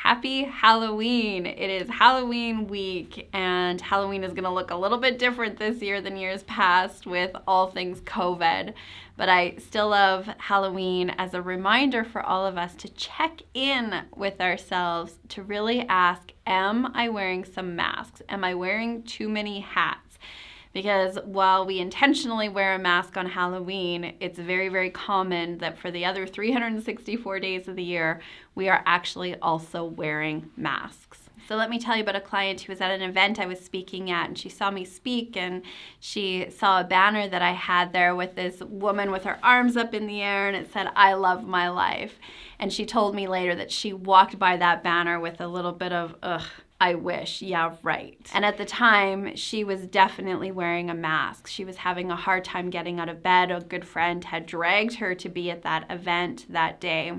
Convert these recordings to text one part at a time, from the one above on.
Happy Halloween. It is Halloween week, and Halloween is going to look a little bit different this year than years past with all things COVID. But I still love Halloween as a reminder for all of us to check in with ourselves, to really ask, am I wearing some masks? Am I wearing too many hats? Because while we intentionally wear a mask on Halloween, it's very, very common that for the other 364 days of the year, we are actually also wearing masks. So let me tell you about a client who was at an event I was speaking at, and she saw me speak, and she saw a banner that I had there with this woman with her arms up in the air, and it said, "I love my life." And she told me later that she walked by that banner with a little bit of, ugh, I wish, yeah, right. And at the time, she was definitely wearing a mask. She was having a hard time getting out of bed. A good friend had dragged her to be at that event that day.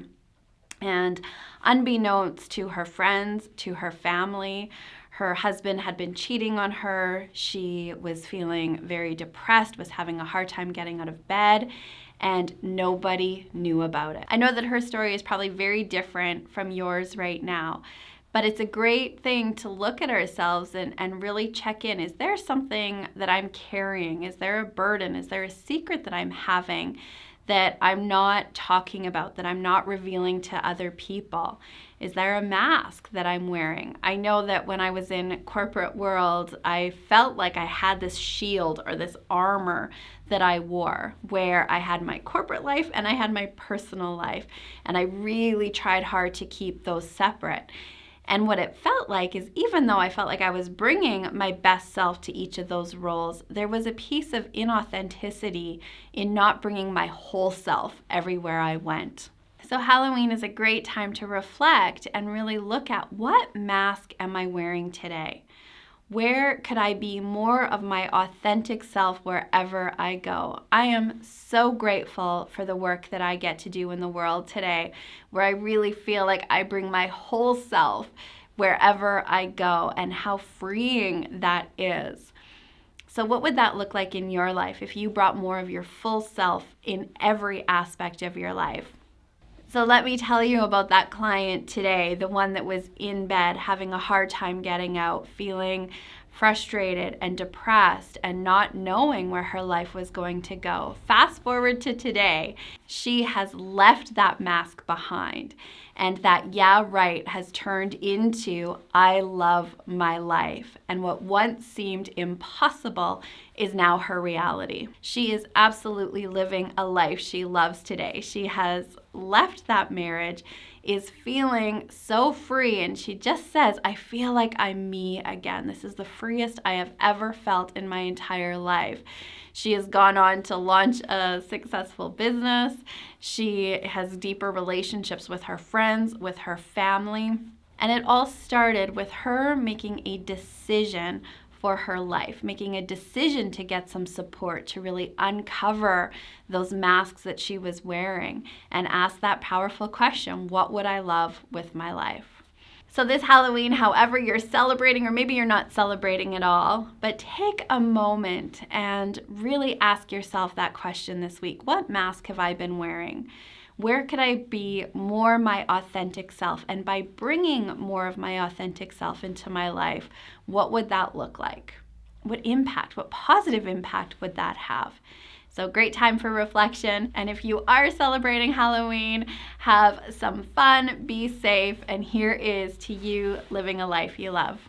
And unbeknownst to her friends, to her family, her husband had been cheating on her. She was feeling very depressed, was having a hard time getting out of bed, and nobody knew about it. I know that her story is probably very different from yours right now. But it's a great thing to look at ourselves and really check in. Is there something that I'm carrying? Is there a burden? Is there a secret that I'm having that I'm not talking about, that I'm not revealing to other people? Is there a mask that I'm wearing? I know that when I was in corporate world, I felt like I had this shield or this armor that I wore, where I had my corporate life and I had my personal life. And I really tried hard to keep those separate. And what it felt like is, even though I felt like I was bringing my best self to each of those roles, there was a piece of inauthenticity in not bringing my whole self everywhere I went. So Halloween is a great time to reflect and really look at, what mask am I wearing today? Where could I be more of my authentic self wherever I go? I am so grateful for the work that I get to do in the world today, where I really feel like I bring my whole self wherever I go, and how freeing that is. So what would that look like in your life if you brought more of your full self in every aspect of your life? So let me tell you about that client today, the one that was in bed having a hard time getting out, feeling frustrated and depressed and not knowing where her life was going to go. Fast forward to today, she has left that mask behind, and that "yeah, right" has turned into "I love my life." And what once seemed impossible is now her reality. She is absolutely living a life she loves today. She has left that marriage, is feeling so free, and she just says, "I feel like I'm me again. This is the freest I have ever felt in my entire life." She has gone on to launch a successful business. She has deeper relationships with her friends, with her family. And it all started with her making a decision for her life, making a decision to get some support, to really uncover those masks that she was wearing and ask that powerful question, what would I love with my life? So this Halloween, however you're celebrating, or maybe you're not celebrating at all, but take a moment and really ask yourself that question this week. What mask have I been wearing? Where could I be more my authentic self? And by bringing more of my authentic self into my life, what would that look like? What impact, what positive impact would that have? So great time for reflection. And if you are celebrating Halloween, have some fun, be safe, and here is to you living a life you love.